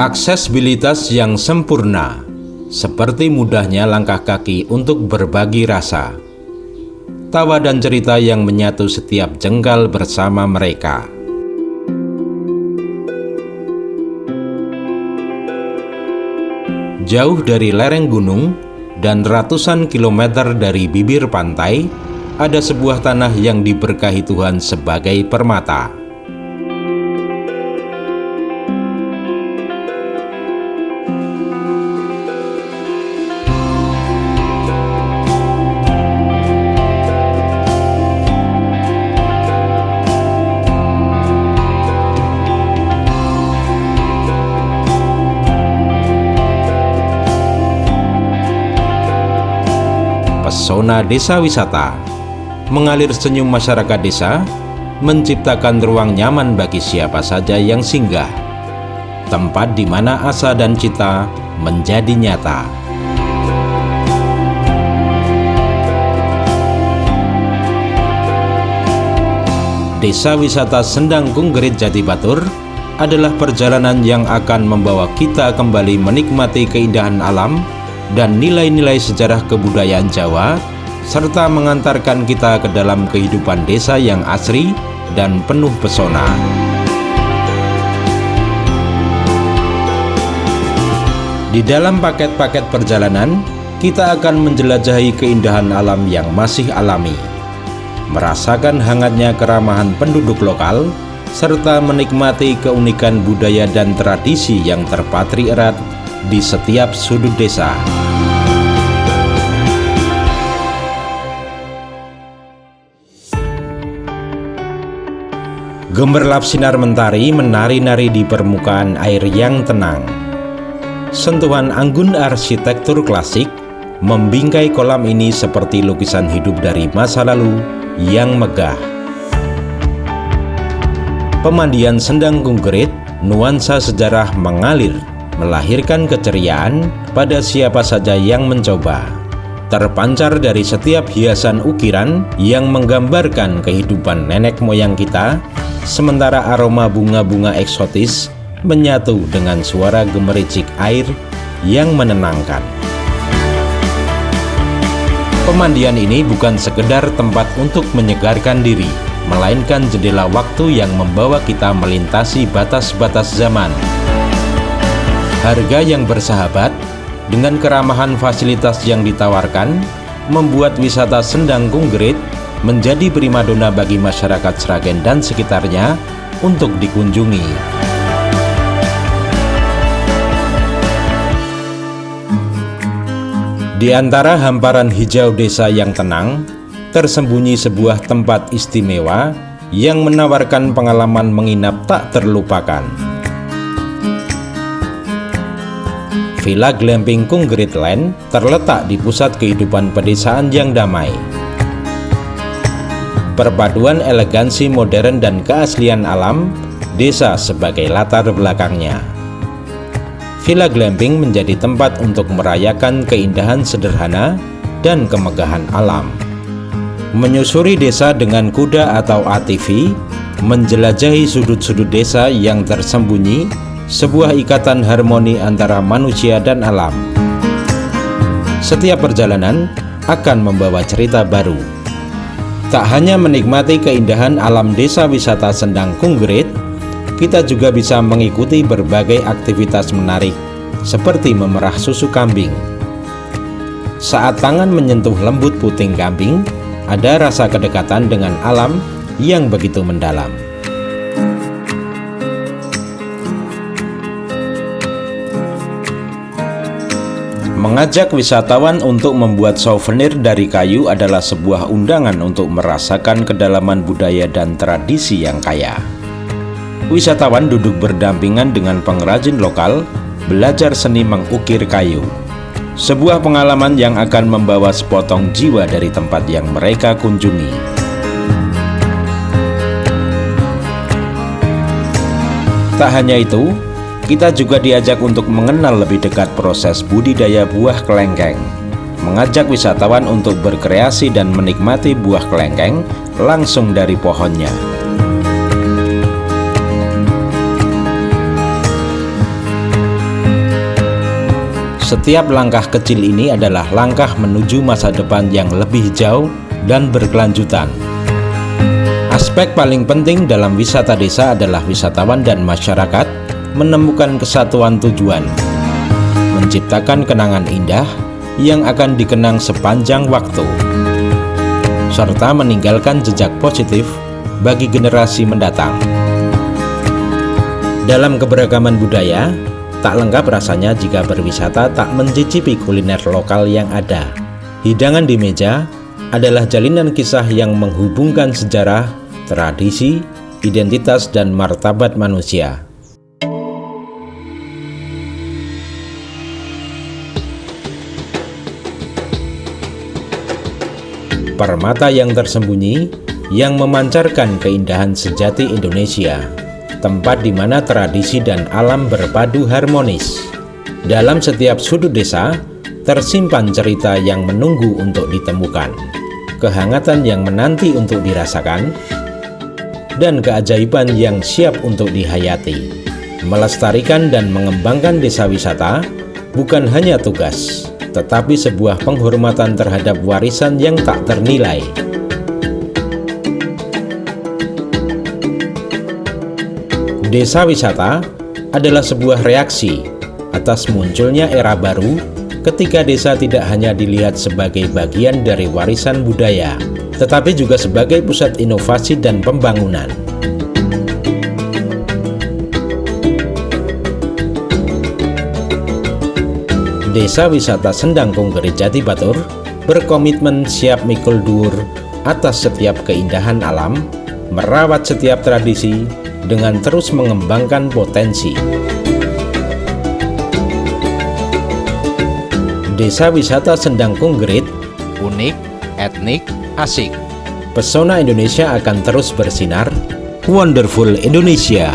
Aksesibilitas yang sempurna, seperti mudahnya langkah kaki untuk berbagi rasa, tawa dan cerita yang menyatu setiap jengkal bersama mereka. Jauh dari lereng gunung dan ratusan kilometer dari bibir pantai, ada sebuah tanah yang diberkahi Tuhan sebagai permata. Pesona desa wisata, mengalir senyum masyarakat desa, menciptakan ruang nyaman bagi siapa saja yang singgah, tempat di mana asa dan cita menjadi nyata. Desa wisata Sendang Kunggerit Jati Batur adalah perjalanan yang akan membawa kita kembali menikmati keindahan alam dan nilai-nilai sejarah kebudayaan Jawa, serta mengantarkan kita ke dalam kehidupan desa yang asri dan penuh pesona. Di dalam paket-paket perjalanan, kita akan menjelajahi keindahan alam yang masih alami, merasakan hangatnya keramahan penduduk lokal, serta menikmati keunikan budaya dan tradisi yang terpatri erat di setiap sudut desa. Gemerlap sinar mentari menari-nari di permukaan air yang tenang. Sentuhan anggun arsitektur klasik membingkai kolam ini seperti lukisan hidup dari masa lalu yang megah. Pemandian Sendang Kunggerit, nuansa sejarah mengalir, melahirkan keceriaan pada siapa saja yang mencoba. Terpancar dari setiap hiasan ukiran yang menggambarkan kehidupan nenek moyang kita, sementara aroma bunga-bunga eksotis menyatu dengan suara gemericik air yang menenangkan. Pemandian ini bukan sekedar tempat untuk menyegarkan diri, melainkan jendela waktu yang membawa kita melintasi batas-batas zaman. Harga yang bersahabat dengan keramahan fasilitas yang ditawarkan membuat wisata Sendang Kunggerit menjadi primadona bagi masyarakat Sragen dan sekitarnya untuk dikunjungi. Di antara hamparan hijau desa yang tenang, tersembunyi sebuah tempat istimewa yang menawarkan pengalaman menginap tak terlupakan. Villa Glamping Kunggerit Land terletak di pusat kehidupan pedesaan yang damai. Perpaduan elegansi modern dan keaslian alam, desa sebagai latar belakangnya. Villa Glamping menjadi tempat untuk merayakan keindahan sederhana dan kemegahan alam. Menyusuri desa dengan kuda atau ATV, menjelajahi sudut-sudut desa yang tersembunyi, sebuah ikatan harmoni antara manusia dan alam. Setiap perjalanan akan membawa cerita baru. Tak hanya menikmati keindahan alam desa wisata Sendang Kunggerit, kita juga bisa mengikuti berbagai aktivitas menarik seperti memerah susu kambing. Saat tangan menyentuh lembut puting kambing, ada rasa kedekatan dengan alam yang begitu mendalam. Mengajak wisatawan untuk membuat souvenir dari kayu adalah sebuah undangan untuk merasakan kedalaman budaya dan tradisi yang kaya. Wisatawan duduk berdampingan dengan pengrajin lokal, belajar seni mengukir kayu. Sebuah pengalaman yang akan membawa sepotong jiwa dari tempat yang mereka kunjungi. Tak hanya itu, kita juga diajak untuk mengenal lebih dekat proses budidaya buah kelengkeng, mengajak wisatawan untuk berkreasi dan menikmati buah kelengkeng langsung dari pohonnya. Setiap langkah kecil ini adalah langkah menuju masa depan yang lebih jauh dan berkelanjutan. Aspek paling penting dalam wisata desa adalah wisatawan dan masyarakat menemukan kesatuan tujuan, menciptakan kenangan indah yang akan dikenang sepanjang waktu, serta meninggalkan jejak positif bagi generasi mendatang. Dalam keberagaman budaya, tak lengkap rasanya jika berwisata tak mencicipi kuliner lokal yang ada. Hidangan di meja adalah jalinan kisah yang menghubungkan sejarah, tradisi, identitas, dan martabat manusia. Permata yang tersembunyi yang memancarkan keindahan sejati Indonesia, tempat di mana tradisi dan alam berpadu harmonis. Dalam setiap sudut desa, tersimpan cerita yang menunggu untuk ditemukan, kehangatan yang menanti untuk dirasakan, dan keajaiban yang siap untuk dihayati. Melestarikan dan mengembangkan desa wisata bukan hanya tugas, tetapi sebuah penghormatan terhadap warisan yang tak ternilai. Desa wisata adalah sebuah reaksi atas munculnya era baru ketika desa tidak hanya dilihat sebagai bagian dari warisan budaya, tetapi juga sebagai pusat inovasi dan pembangunan. Desa Wisata Sendang Konggerit Jati Batur berkomitmen siap mikul dhuwur atas setiap keindahan alam, merawat setiap tradisi, dengan terus mengembangkan potensi. Desa Wisata Sendang Konggerit unik, etnik, asik. Pesona Indonesia akan terus bersinar. Wonderful Indonesia.